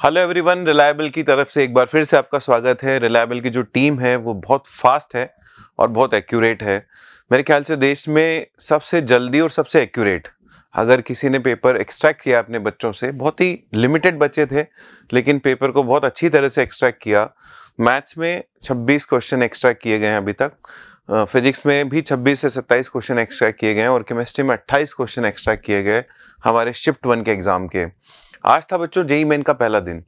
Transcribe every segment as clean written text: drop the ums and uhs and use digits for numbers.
Hello everyone, reliable की तरफ से एक बार फिर से आपका स्वागत है। रिलायबल की जो टीम है वो बहुत फास्ट है और बहुत एक्यूरेट है। मेरे ख्याल से देश में सबसे जल्दी और सबसे एक्यूरेट अगर किसी ने पेपर एक्सट्रैक्ट किया अपने बच्चों से, बहुत ही लिमिटेड बच्चे थे लेकिन पेपर को बहुत अच्छी तरह से एक्सट्रैक्ट किया। मैथ्स में 26 क्वेश्चन एक्सट्रैक्ट किए गए हैं अभी तक, फिजिक्स में भी 26 से 27 क्वेश्चन एक्सट्रैक्ट किए गए हैं और केमिस्ट्री में 28 क्वेश्चन एक्सट्रैक्ट किए गए हमारे शिफ्ट 1 के एग्जाम के। आज था बच्चों जेईई मेन का पहला दिन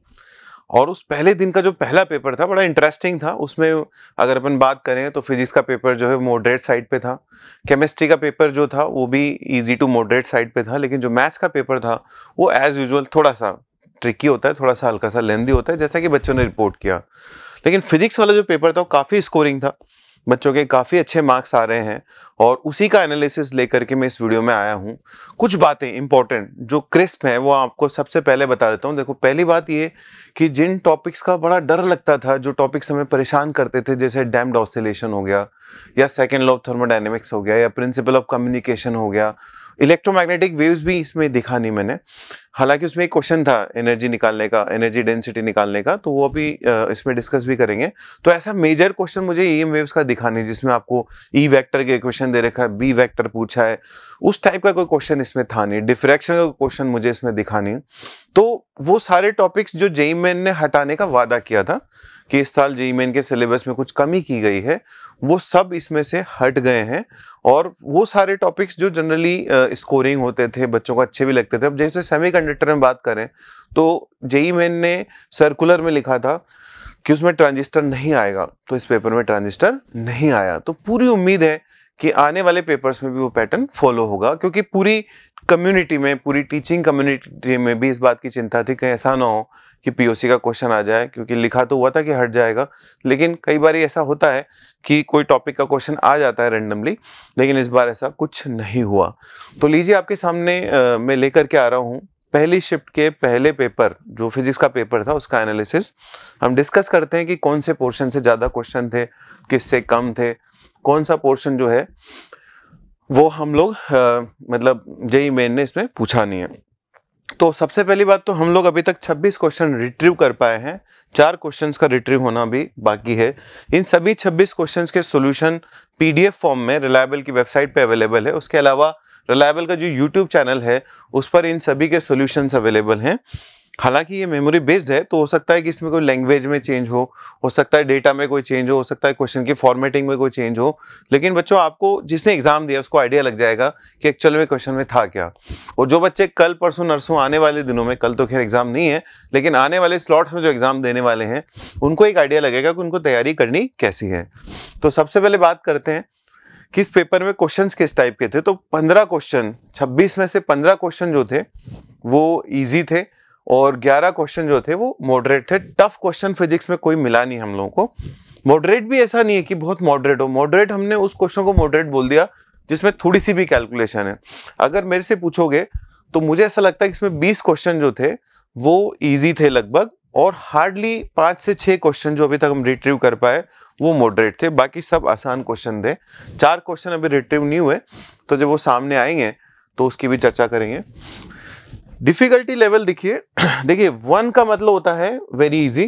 और उस पहले दिन का जो पहला पेपर था बड़ा इंटरेस्टिंग था। उसमें अगर अपन बात करें तो फिजिक्स का पेपर जो है मॉडरेट साइड पे था, केमिस्ट्री का पेपर जो था वो भी इजी टू मॉडरेट साइड पे था, लेकिन जो मैथ्स का पेपर था वो एज यूजुअल थोड़ा सा ट्रिकी होता है, थोड़ा सा हल्का सा लेंदी होता है, जैसा कि बच्चों ने रिपोर्ट किया। लेकिन फिजिक्स वाला जो पेपर था वो काफ़ी स्कोरिंग था, बच्चों के काफ़ी अच्छे मार्क्स आ रहे हैं और उसी का एनालिसिस लेकर के मैं इस वीडियो में आया हूँ। कुछ बातें इंपॉर्टेंट जो क्रिस्प हैं वो आपको सबसे पहले बता देता हूँ। देखो, पहली बात ये कि जिन टॉपिक्स का बड़ा डर लगता था, जो टॉपिक्स हमें परेशान करते थे, जैसे डैम्प्ड ऑसिलेशन हो गया या सेकेंड लॉ ऑफ थर्मोडायनेमिक्स हो गया या प्रिंसिपल ऑफ कम्युनिकेशन हो गया, इलेक्ट्रोमैग्नेटिक वेव्स भी इसमें दिखा नहीं मैंने। हालांकि उसमें एक क्वेश्चन था एनर्जी निकालने का, एनर्जी डेंसिटी निकालने का, तो वो अभी इसमें डिस्कस भी करेंगे। तो ऐसा मेजर क्वेश्चन मुझे ईएम वेव्स का दिखा नहीं जिसमें आपको ई वेक्टर के क्वेश्चन दे रखा है, बी वेक्टर पूछा है, उस टाइप का कोई क्वेश्चन इसमें था नहीं। डिफ्रैक्शन का क्वेश्चन मुझे इसमें दिखा नहीं। तो वो सारे टॉपिक्स जो जेईई मेन ने हटाने का वादा किया था कि इस साल जेईई मेन के सिलेबस में कुछ कमी की गई है, वो सब इसमें से हट गए हैं। और वो सारे टॉपिक्स जो जनरली स्कोरिंग होते थे, बच्चों को अच्छे भी लगते थे, अब जैसे सेमीकंडक्टर में बात करें तो जेईई मेन ने सर्कुलर में लिखा था कि उसमें ट्रांजिस्टर नहीं आएगा, तो इस पेपर में ट्रांजिस्टर नहीं आया। तो पूरी उम्मीद है कि आने वाले पेपर्स में भी वो पैटर्न फॉलो होगा, क्योंकि पूरी कम्युनिटी में, पूरी टीचिंग कम्युनिटी में भी इस बात की चिंता थी कहीं ऐसा ना हो कि पीओसी का क्वेश्चन आ जाए, क्योंकि लिखा तो हुआ था कि हट जाएगा, लेकिन कई बार ऐसा होता है कि कोई टॉपिक का क्वेश्चन आ जाता है रैंडमली, लेकिन इस बार ऐसा कुछ नहीं हुआ। तो लीजिए, आपके सामने मैं लेकर के आ रहा हूँ पहली शिफ्ट के पहले पेपर, जो फिजिक्स का पेपर था, उसका एनालिसिस। हम डिस्कस करते हैं कि कौन से पोर्शन से ज़्यादा क्वेश्चन थे, किससे कम थे, कौन सा पोर्शन जो है वो हम लोग मतलब जेईई मेन ने इसमें पूछा नहीं है। तो सबसे पहली बात तो हम लोग अभी तक 26 क्वेश्चन रिट्रीव कर पाए हैं, 4 क्वेश्चंस का रिट्रीव होना भी बाकी है। इन सभी 26 क्वेश्चंस के सॉल्यूशन पीडीएफ फॉर्म में रिलायबल की वेबसाइट पे अवेलेबल है। उसके अलावा रिलायबल का जो यूट्यूब चैनल है उस पर इन सभी के सॉल्यूशंस अवेलेबल हैं। हालांकि ये मेमोरी बेस्ड है, तो हो सकता है कि इसमें कोई लैंग्वेज में चेंज हो सकता है डेटा में कोई चेंज हो सकता है क्वेश्चन की फॉर्मेटिंग में कोई चेंज हो, लेकिन बच्चों आपको जिसने एग्जाम दिया उसको आइडिया लग जाएगा कि एक्चुअल में क्वेश्चन में था क्या। और जो बच्चे कल परसों नरसों आने वाले दिनों में, कल तो खैर एग्जाम नहीं है, लेकिन आने वाले स्लॉट्स में जो एग्जाम देने वाले हैं उनको एक आइडिया लगेगा कि उनको तैयारी करनी कैसी है। तो सबसे पहले बात करते हैं कि इस पेपर में क्वेश्चंस किस टाइप के थे। तो 15 क्वेश्चन, 26 में से 15 क्वेश्चन जो थे वो इजी थे और 11 क्वेश्चन जो थे वो मॉडरेट थे। टफ क्वेश्चन फिजिक्स में कोई मिला नहीं हम लोगों को। मॉडरेट भी ऐसा नहीं है कि बहुत मॉडरेट हो, मॉडरेट हमने उस क्वेश्चन को मॉडरेट बोल दिया जिसमें थोड़ी सी भी कैलकुलेशन है। अगर मेरे से पूछोगे तो मुझे ऐसा लगता है कि इसमें 20 क्वेश्चन जो थे वो ईजी थे लगभग, और हार्डली 5 से 6 क्वेश्चन जो अभी तक हम रिट्रीव कर पाए वो मॉडरेट थे, बाकी सब आसान क्वेश्चन थे। 4 क्वेश्चन अभी रिट्रीव नहीं हुए, तो जब वो सामने आएंगे तो उसकी भी चर्चा करेंगे। डिफिकल्टी लेवल देखिए 1 का मतलब होता है वेरी इजी,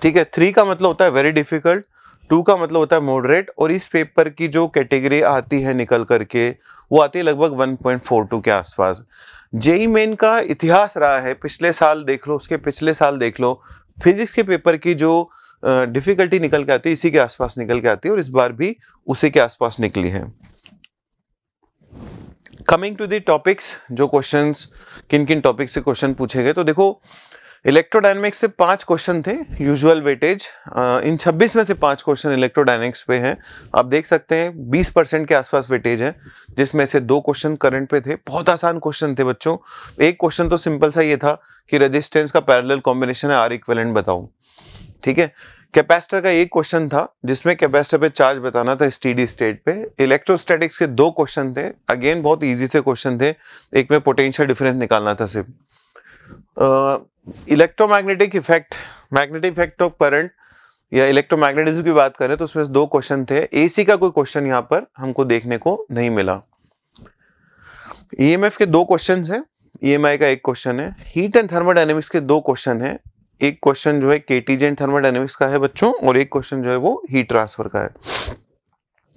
ठीक है, 3 का मतलब होता है वेरी डिफिकल्ट, 2 का मतलब होता है मॉडरेट, और इस पेपर की जो कैटेगरी आती है निकल करके वो आती है लगभग 1.42 के आसपास। जेईई मेन का इतिहास रहा है, पिछले साल देख लो, उसके पिछले साल देख लो, फिजिक्स के पेपर की जो डिफिकल्टी निकल के आती है इसी के आसपास निकल के आती है, और इस बार भी उसी के आसपास निकली है। कमिंग टू द टॉपिक्स, जो क्वेश्चंस किन किन टॉपिक से क्वेश्चन पूछे गए, तो देखो इलेक्ट्रोडायनेमिक्स से 5 क्वेश्चन थे, यूजुअल वेटेज। इन 26 में से 5 क्वेश्चन इलेक्ट्रोडायनेमिक्स पे हैं। आप देख सकते हैं 20% के आसपास वेटेज है, जिसमें से 2 क्वेश्चन करंट पे थे। बहुत आसान क्वेश्चन थे बच्चों। एक क्वेश्चन तो सिंपल सा ये था कि रेजिस्टेंस का पैरेलल कॉम्बिनेशन है, आर इक्विवेलेंट बताओ, ठीक है। कैपेसिटर का एक क्वेश्चन था जिसमें कैपेसिटर पे चार्ज बताना था स्टेडी स्टेट पे। इलेक्ट्रोस्टैटिक्स के 2 क्वेश्चन थे, अगेन बहुत इजी से क्वेश्चन थे, एक में पोटेंशियल डिफरेंस निकालना था सिर्फ। Electromagnetic effect, magnetic effect of current या इलेक्ट्रोमैग्नेटिज्म की बात करें तो उसमें 2 क्वेश्चन थे। एसी का कोई क्वेश्चन यहाँ पर हमको देखने को नहीं मिला। ईएमएफ के 2 क्वेश्चन हैं, EMI का एक क्वेश्चन है, हीट एंड थर्मोडायनेमिक्स के 2 क्वेश्चन है। एक क्वेश्चन जो है केटीजे एंड थर्मोडायनेमिक्स का है बच्चों, और एक क्वेश्चन जो है वो हीट ट्रांसफर का है।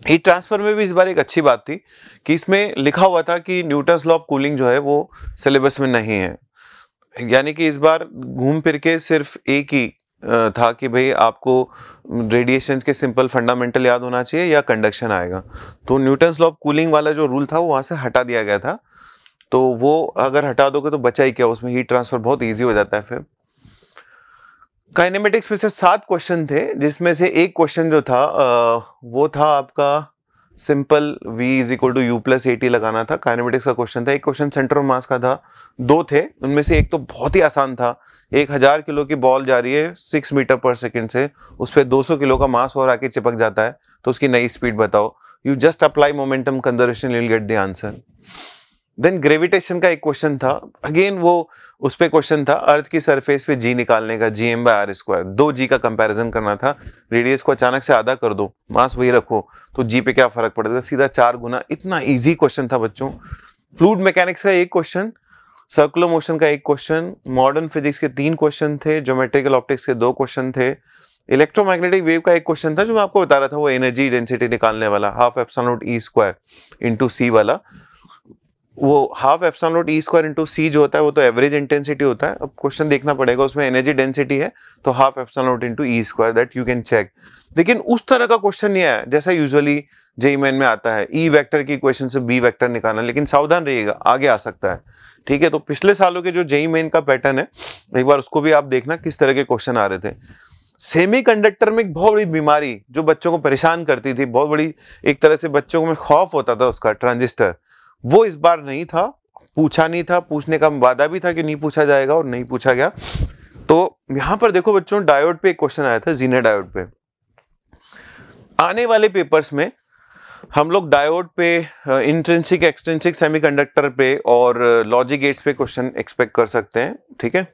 हीट ट्रांसफर में भी इस बार एक अच्छी बात थी कि इसमें लिखा हुआ था कि न्यूटन्स लॉ ऑफ कूलिंग जो है वो सिलेबस में नहीं है, यानी कि इस बार घूम फिर के सिर्फ एक ही था कि भाई आपको रेडिएशन के सिंपल फंडामेंटल याद होना चाहिए या कंडक्शन आएगा। तो न्यूटन्स लॉ ऑफ कूलिंग वाला जो रूल था वो वहां से हटा दिया गया था, तो वो अगर हटा दोगे तो बचा ही क्या, उसमें हीट ट्रांसफर बहुत इजी हो जाता है। फिर काइनेमेटिक्स में से 7 क्वेश्चन थे, जिसमें से एक क्वेश्चन जो था वो था आपका simple V is equal to u plus AT लगाना था, काइनेमेटिक्स का क्वेश्चन था। एक क्वेश्चन सेंटर ऑफ मास का था, 2 थे, उनमें से एक तो बहुत ही आसान था। 1000 किलो की बॉल जा रही है 6 मीटर पर सेकंड से, उस पर 200 किलो का मास और आके चिपक जाता है, तो उसकी नई स्पीड बताओ। You just apply momentum conservation, you will get the answer. Then gravitation का एक क्वेश्चन था, अगेन वो उस पे क्वेश्चन था अर्थ की सरफेस पे जी निकालने का, Gm/r², 2G का कंपैरिजन करना था। रेडियस को अचानक से आधा कर दो, मास वही रखो, तो जी पे क्या फर्क पड़ेगा, सीधा 4 गुना। इतना इजी क्वेश्चन था बच्चों। फ्लूइड मैकेनिक्स का एक क्वेश्चन, सर्कुलर मोशन का एक क्वेश्चन, मॉडर्न फिजिक्स के 3 क्वेश्चन थे, ज्योमेट्रिकल ऑप्टिक्स के 2 क्वेश्चन थे, इलेक्ट्रोमैग्नेटिक वेव का एक क्वेश्चन था जो मैं आपको बता रहा था, वो एनर्जी डेंसिटी निकालने वाला, half epsilon not E² into C वाला। वो half epsilon not E² into C जो होता है वो तो एवरेज इंटेंसिटी होता है। अब क्वेश्चन देखना पड़ेगा, उसमें एनर्जी डेंसिटी है तो half epsilon naught into E², that you can check. लेकिन उस तरह का क्वेश्चन नहीं आया जैसा यूजुअली जेईई मेन में आता है, E वेक्टर की इक्वेशन से B वेक्टर निकालना। लेकिन सावधान रहिएगा, आगे आ सकता है, ठीक है। तो पिछले सालों के जो जेईई मेन का पैटर्न है, एक बार उसको भी आप देखना किस तरह के क्वेश्चन आ रहे थे। सेमीकंडक्टर में एक बहुत बड़ी बीमारी जो बच्चों को परेशान करती थी, बहुत बड़ी एक तरह से बच्चों में खौफ होता था उसका, ट्रांजिस्टर, वो इस बार नहीं था, पूछा नहीं था, पूछने का वादा भी था कि नहीं पूछा जाएगा और नहीं पूछा गया। तो यहां पर देखो बच्चों, डायोड पे एक क्वेश्चन आया था, जीने डायोड पे। आने वाले पेपर्स में हम लोग डायोड पे, इंट्रिंसिक एक्सट्रिंसिक सेमीकंडक्टर पे और लॉजिक गेट्स पे क्वेश्चन एक्सपेक्ट कर सकते हैं, ठीक है।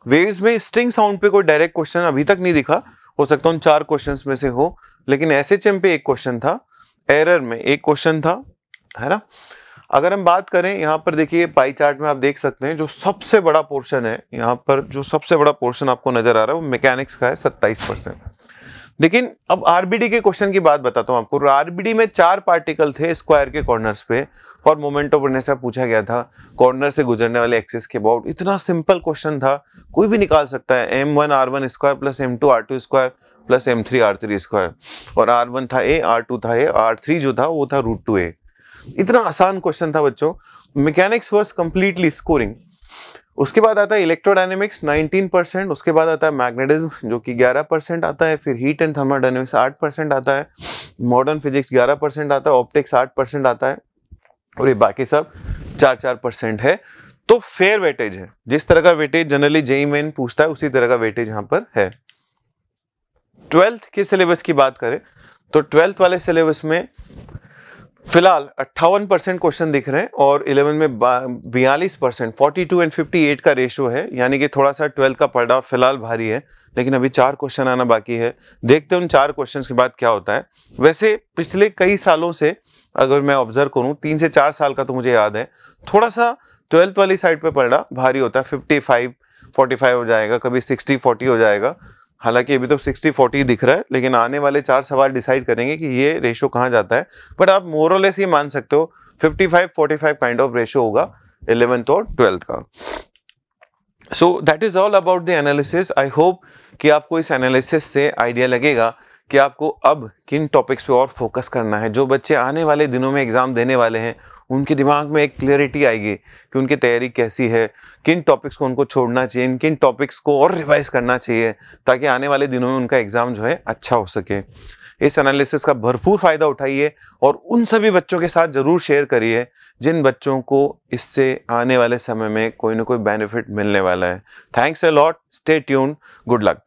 वेव्स में स्ट्रिंग साउंड पे कोई डायरेक्ट क्वेश्चन अभी तक नहीं दिखा, हो सकता है उन 4 क्वेश्चंस में से हो, लेकिन एसएचएम पे एक क्वेश्चन था, एरर में एक क्वेश्चन था, है ना। अगर हम बात करें यहाँ पर देखिए पाई चार्ट में आप देख सकते हैं जो सबसे बड़ा पोर्शन है, यहाँ पर जो सबसे बड़ा पोर्शन आपको नजर आ रहा है वो मैकेनिक्स का है, 27%। लेकिन अब आरबीडी के क्वेश्चन की बात बताता हूँ आपको। आरबीडी में 4 पार्टिकल थे स्क्वायर के कॉर्नर्स पे, और मोमेंट ऑफ इनर्शिया पूछा गया था कॉर्नर से गुजरने वाले एक्सिस के अबाउट। इतना सिंपल क्वेश्चन था, कोई भी निकाल सकता है। m1r1² plus m2r2² plus m3r3², और r1 था a, r2 था a, r3 जो था वो था √2a। इतना आसान क्वेश्चन था बच्चों। Mechanics was completely scoring. उसके बाद आता है इलेक्ट्रोडायनेमिक्स 19%, उसके बाद आता है मैग्नेटिज्म जो कि 11% आता है, फिर हीट एंड थर्मोडायनेमिक्स 8% आता है, मॉडर्न फिजिक्स 11% आता है, ऑप्टिक्स 8% आता है, और ये बाकी सब 4% है। तो फेयर वेटेज है, जिस तरह का वेटेज जनरली जेईई मेन पूछता है उसी तरह का वेटेज यहाँ पर है। 12th के सिलेबस की बात करें तो 12th वाले सिलेबस में फिलहाल 58% क्वेश्चन दिख रहे हैं, और 11 में 42%, 42 एंड 58 का रेशियो है, यानी कि थोड़ा सा 12 का पढ़ा फिलहाल भारी है। लेकिन अभी 4 क्वेश्चन आना बाकी है, देखते हैं उन 4 क्वेश्चन के बाद क्या होता है। वैसे पिछले कई सालों से अगर मैं ऑब्जर्व करूं, 3 से 4 साल का तो मुझे याद है, थोड़ा सा 12th वाली साइड पे पढ़ना भारी होता है। 55-45 हो जाएगा, कभी 60-40 हो जाएगा। हालांकि अभी तो 60-40 दिख रहा है, लेकिन आने वाले 4 सवाल डिसाइड करेंगे कि ये रेशो कहाँ जाता है। बट आप मोर और लेस ये मान सकते हो 55-45 काइंड ऑफ रेशो होगा 11th और 12th का। So that is all about the analysis. I hope कि आपको इस एनालिसिस से आइडिया लगेगा कि आपको अब किन टॉपिक्स पे और फोकस करना है। जो बच्चे आने वाले दिनों में एग्जाम देने वाले हैं, उनके दिमाग में एक क्लियरिटी आएगी कि उनकी तैयारी कैसी है, किन टॉपिक्स को उनको छोड़ना चाहिए, किन टॉपिक्स को और रिवाइज करना चाहिए, ताकि आने वाले दिनों में उनका एग्जाम जो है अच्छा हो सके। इस एनालिसिस का भरपूर फायदा उठाइए और उन सभी बच्चों के साथ जरूर शेयर करिए जिन बच्चों को इससे आने वाले समय में कोई ना कोई बेनिफिट मिलने वाला है। Thanks a lot, stay tuned, good luck.